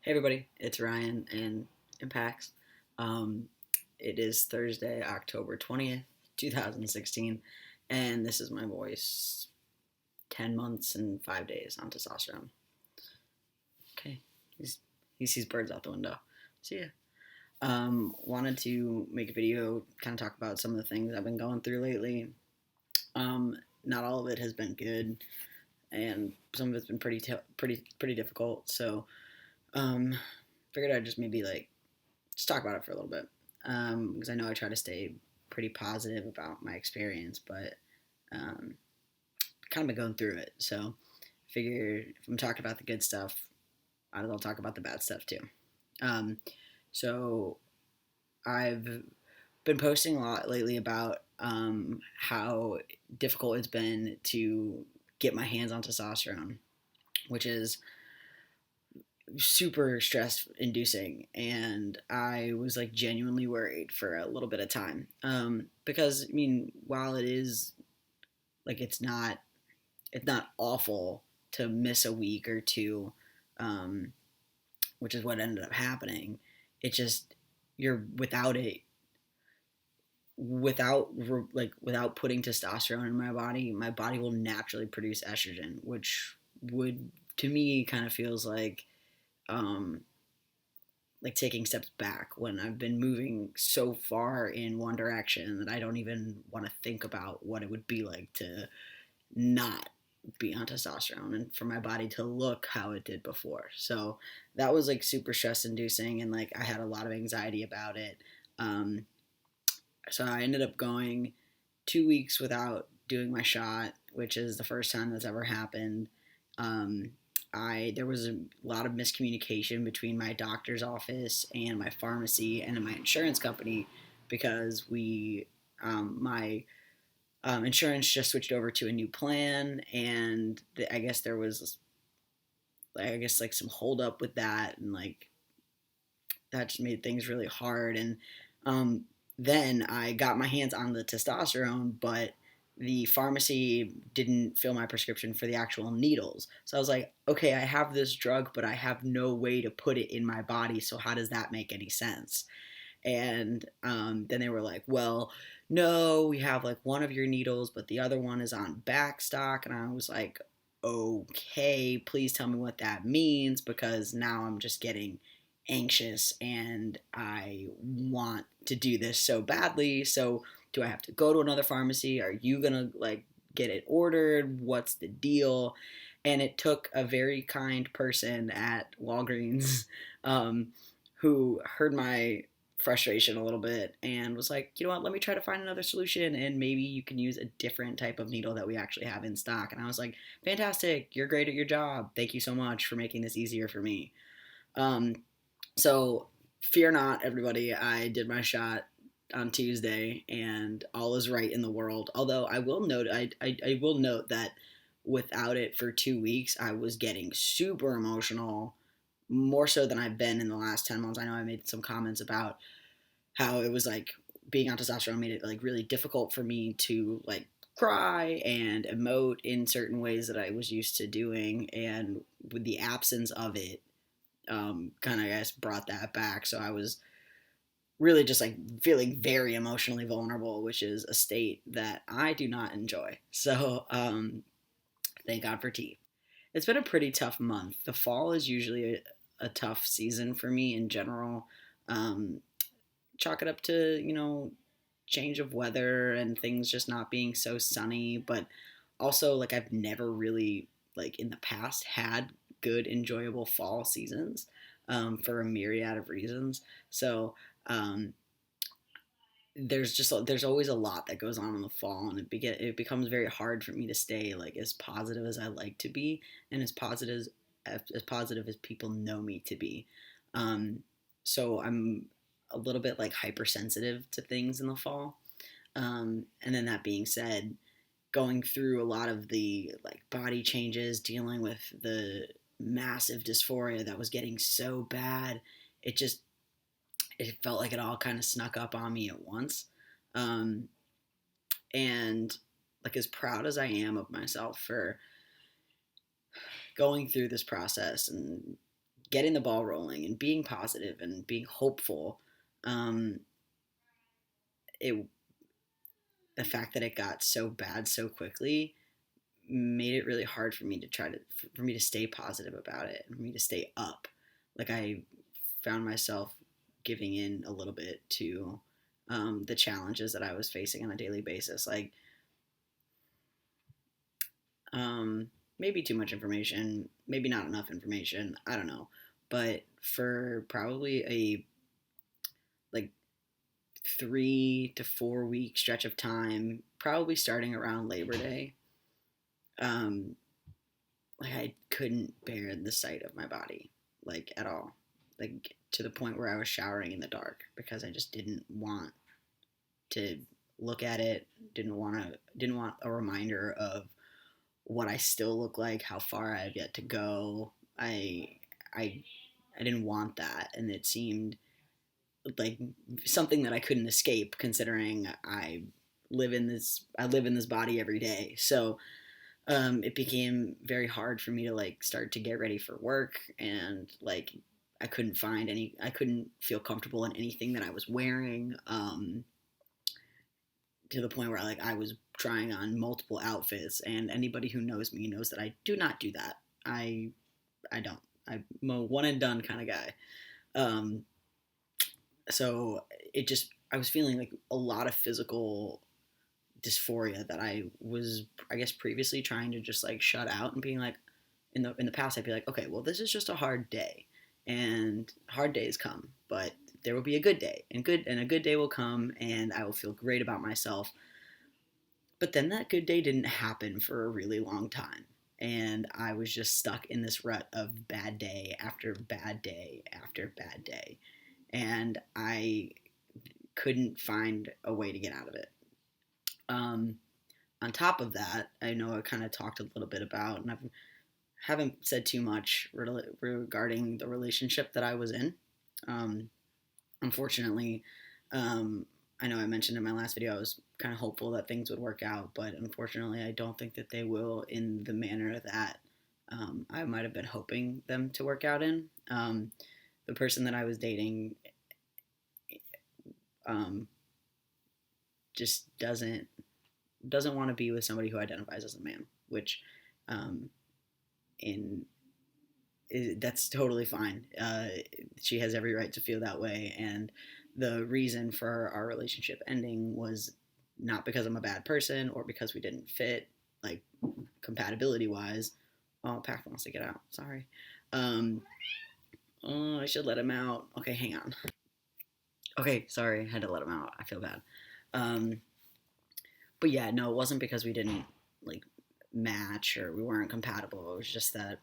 Hey everybody, it's Ryan and Impacts. Um, it is Thursday, October 20th, 2016, and this is my voice 10 months and 5 days on testosterone. Okay, he sees birds out the window. See ya. Wanted to make a video, kind of talk about some of the things I've been going through lately. Not all of it has been good, and some of it's been pretty difficult. So, um, figured I'd just maybe just talk about it for a little bit, because I know I try to stay pretty positive about my experience, but um, kind of been going through it. So I figure if I'm talking about the good stuff, I might as well talk about the bad stuff too. Um, so I've been posting a lot lately about how difficult it's been to get my hands on testosterone, which is super stress inducing, and I was like genuinely worried for a little bit of time, because I mean, while it is like it's not awful to miss a week or two, um, which is what ended up happening. It just, you're without it, without putting testosterone in my body will naturally produce estrogen, which would, to me, kind of feels um, like taking steps back when I've been moving so far in one direction that I don't even want to think about what it would be like to not be on testosterone and for my body to look how it did before. So that was like super stress inducing, and like I had a lot of anxiety about it. Um, so I ended up going 2 weeks without doing my shot, which is the first time that's ever happened. Um, I There was a lot of miscommunication between my doctor's office and my pharmacy and my insurance company, because my insurance just switched over to a new plan, and I guess there was, like some holdup with that, and like that just made things really hard. And um, then I got my hands on the testosterone, but the pharmacy didn't fill my prescription for the actual needles. So I was like, okay, I have this drug, but I have no way to put it in my body. So how does that make any sense? And then they were like, well, no, we have like one of your needles, but the other one is on back stock. And I was like, okay, please tell me what that means, because now I'm just getting anxious and I want to do this so badly. So do I have to go to another pharmacy? Are you gonna like get it ordered? What's the deal? And it took a very kind person at Walgreens, um, who heard my frustration a little bit and was like, you know what, let me try to find another solution, and maybe you can use a different type of needle that we actually have in stock. And I was like, fantastic, you're great at your job, thank you so much for making this easier for me. um, so fear not, everybody, I did my shot on Tuesday and all is right in the world. Although I will note that without it for 2 weeks, I was getting super emotional, more so than I've been in the last 10 months. I know I made some comments about how it was like being on testosterone made it like really difficult for me to like cry and emote in certain ways that I was used to doing, and with the absence of it, kind of, I guess, brought that back. So I was really just like feeling very emotionally vulnerable, which is a state that I do not enjoy. So thank God for tea. It's been a pretty tough month. The fall is usually a tough season for me in general. Um, Chalk it up to, change of weather and things just not being so sunny, but also like I've never really, like in the past, had good enjoyable fall seasons, for a myriad of reasons. So um, there's always a lot that goes on in the fall, and it becomes very hard for me to stay like as positive as I like to be, and as positive as people know me to be. Um, so I'm a little bit like hypersensitive to things in the fall. And then that being said, going through a lot of the like body changes, dealing with the massive dysphoria that was getting so bad, it just it felt like it all kind of snuck up on me at once. Um, and like as proud as I am of myself for going through this process and getting the ball rolling and being positive and being hopeful, um, it the fact that it got so bad so quickly made it really hard for me to for me to stay positive about it and for me to stay up. Like I found myself giving in a little bit to the challenges that I was facing on a daily basis. Like maybe too much information, maybe not enough information. I don't know, but for probably a like 3 to 4 week stretch of time, probably starting around Labor Day, um, like I couldn't bear the sight of my body, like at all, like to the point where I was showering in the dark because I just didn't want to look at it. Didn't want a reminder of what I still look like, how far I have yet to go. I I didn't want that, and it seemed like something that I couldn't escape, considering I live in this body every day. So it became very hard for me to like start to get ready for work, and like I couldn't feel comfortable in anything that I was wearing, to the point where like I was trying on multiple outfits, and anybody who knows me knows that I do not do that. I don't. I'm a one and done kind of guy. Um, so it just I was feeling like a lot of physical dysphoria that I was, I guess, previously trying to just like shut out, and being like, in the past I'd be like, okay, well, this is just a hard day, and hard days come, but there will be a good day, and a good day will come, and I will feel great about myself. But then that good day didn't happen for a really long time, and I was just stuck in this rut of bad day after bad day after bad day, and I couldn't find a way to get out of it. Um, on top of that, I know I kind of talked a little bit about, and I haven't said too much regarding the relationship that I was in. Um, Unfortunately, I know I mentioned in my last video I was kind of hopeful that things would work out, but unfortunately, I don't think that they will in the manner that I might have been hoping them to work out in. The person that I was dating um, just doesn't want to be with somebody who identifies as a man, which um, in that's totally fine. She has every right to feel that way, and the reason for our relationship ending was not because I'm a bad person or because we didn't fit, like compatibility wise. Oh, Pac wants to get out. Sorry. Um, oh, I should let him out. Okay, hang on. Okay, sorry, I had to let him out. I feel bad. Um, but yeah, no, it wasn't because we didn't like match or we weren't compatible. It was just that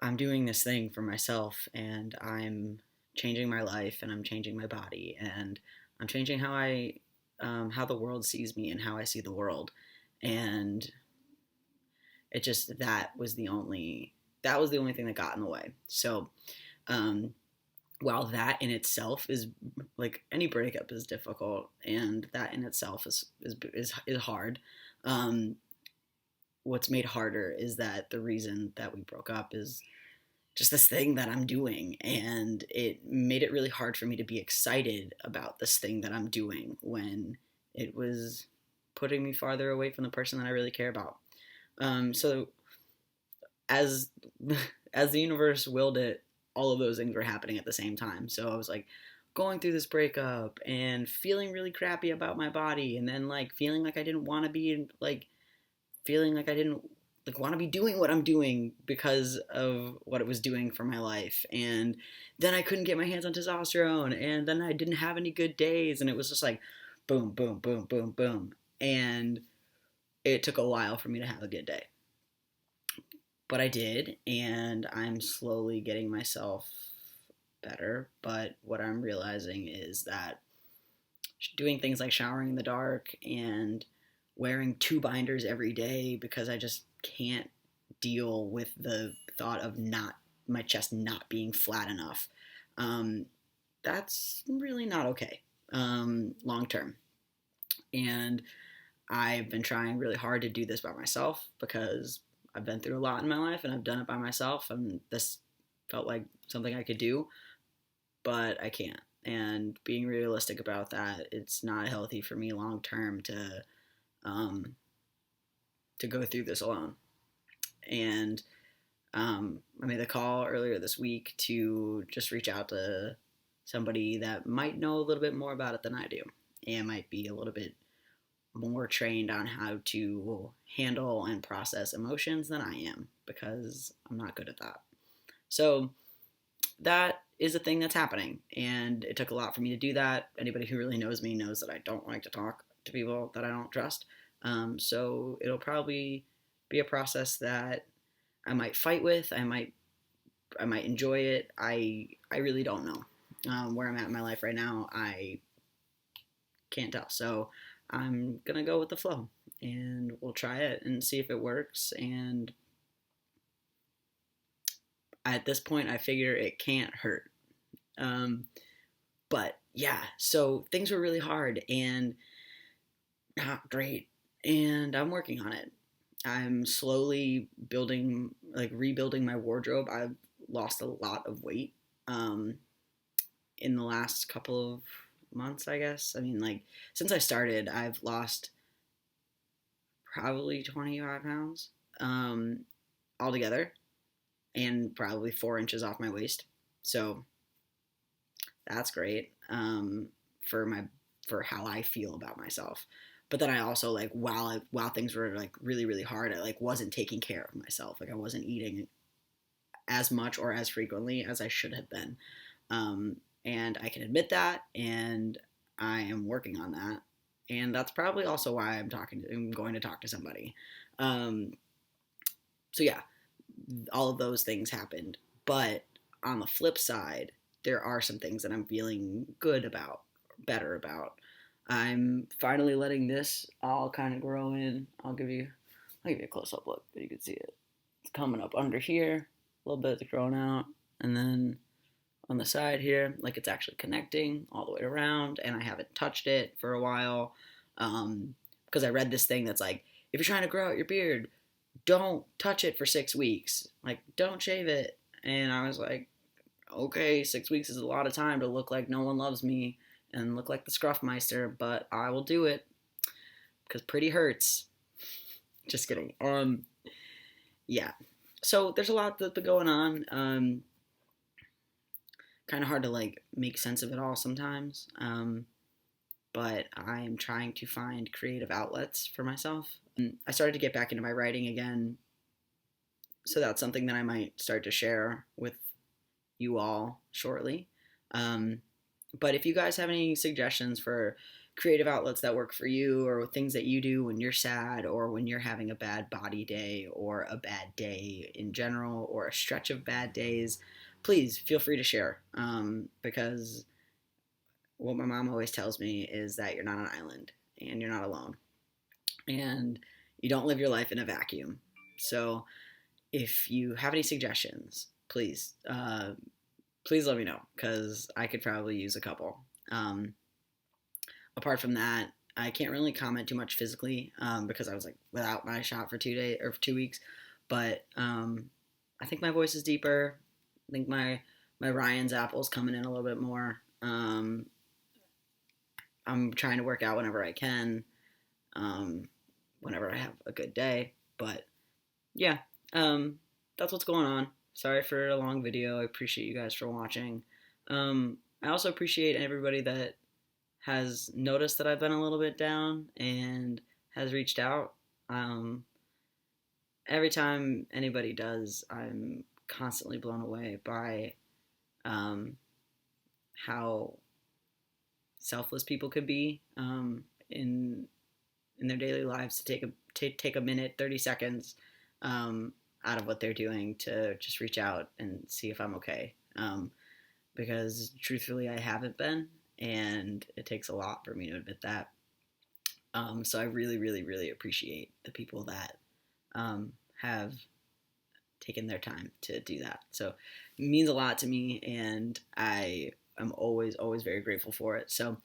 I'm doing this thing for myself, and I'm changing my life, and I'm changing my body, and I'm changing how the world sees me and how I see the world. And it just, that was the only thing that got in the way. So, um, while that in itself is like any breakup is difficult, and that in itself is hard. Um, what's made harder is that the reason that we broke up is just this thing that I'm doing, and it made it really hard for me to be excited about this thing that I'm doing when it was putting me farther away from the person that I really care about. So as as the universe willed it, all of those things were happening at the same time. So I was like going through this breakup and feeling really crappy about my body, and then like feeling like I didn't want to be like feeling like I didn't like want to be doing what I'm doing because of what it was doing for my life. And then I couldn't get my hands on testosterone, and then I didn't have any good days, and it was just like boom, boom, boom, boom, boom. And it took a while for me to have a good day. But I did, and I'm slowly getting myself better. But what I'm realizing is that doing things like showering in the dark and wearing two binders every day because I just can't deal with the thought of not my chest not being flat enough. Um, that's really not okay, long term. And I've been trying really hard to do this by myself because I've been through a lot in my life, and I've done it by myself. And this felt like something I could do, but I can't. And being realistic about that, it's not healthy for me long term um, to go through this alone. And I made the call earlier this week to just reach out to somebody that might know a little bit more about it than I do, and might be a little bit more trained on how to handle and process emotions than I am, because I'm not good at that. So that is a thing that's happening, and it took a lot for me to do that. Anybody who really knows me knows that I don't like to talk to people that I don't trust. So it'll probably be a process that I might fight with. I might enjoy it. I really don't know. Where I'm at in my life right now, I can't tell. So I'm gonna go with the flow, and we'll try it and see if it works. And at this point, I figure it can't hurt. Um, but yeah, so things were really hard and not great, and I'm working on it. I'm slowly building, like rebuilding my wardrobe. I've lost a lot of weight um, in the last couple of months, I guess. I mean, like, since I started, I've lost probably 25 pounds altogether, and probably 4 inches off my waist. So that's great for my for how I feel about myself. But then I also, like, while things were like really hard, I like wasn't taking care of myself. Like, I wasn't eating as much or as frequently as I should have been. And I can admit that, and I am working on that. And that's probably also why I'm going to talk to somebody. Um, so yeah, all of those things happened. But on the flip side, there are some things that I'm feeling good about, better about. I'm finally letting this all kind of grow in. I'll give you a close up look so you can see it. It's coming up under here, a little bit it's growing out, and then on the side here, like, it's actually connecting all the way around, and I haven't touched it for a while, because I read this thing that's like, if you're trying to grow out your beard, don't touch it for 6 weeks. Like, don't shave it. And I was like, okay, 6 weeks is a lot of time to look like no one loves me and look like the Scruffmeister, but I will do it because pretty hurts. Just kidding. Yeah. So there's a lot that's been going on. Kind of hard to like make sense of it all sometimes. But I am trying to find creative outlets for myself. I started to get back into my writing again, so that's something that I might start to share with you all shortly. But if you guys have any suggestions for creative outlets that work for you, or things that you do when you're sad, or when you're having a bad body day, or a bad day in general, or a stretch of bad days, please feel free to share. Because what my mom always tells me is that you're not an island, and you're not alone, and you don't live your life in a vacuum. So if you have any suggestions, please let me know, because I could probably use a couple. Apart from that, I can't really comment too much physically, because I was like without my shot for 2 days or 2 weeks. But I think my voice is deeper. I think my Ryan's apple's coming in a little bit more. I'm trying to work out whenever I can, whenever I have a good day. But yeah, that's what's going on. Sorry for a long video. I appreciate you guys for watching. I also appreciate everybody that has noticed that I've been a little bit down and has reached out. Every time anybody does, I'm constantly blown away by how selfless people could be in their daily lives, to take a minute, 30 seconds out of what they're doing to just reach out and see if I'm okay. Because truthfully, I haven't been, and it takes a lot for me to admit that. So I really appreciate the people that have taken their time to do that. So it means a lot to me, and I am always very grateful for it. So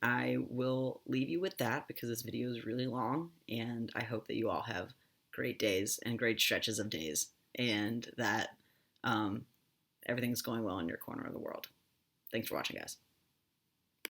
I will leave you with that, because this video is really long, and I hope that you all have great days and great stretches of days, and that everything's going well in your corner of the world. Thanks for watching, guys.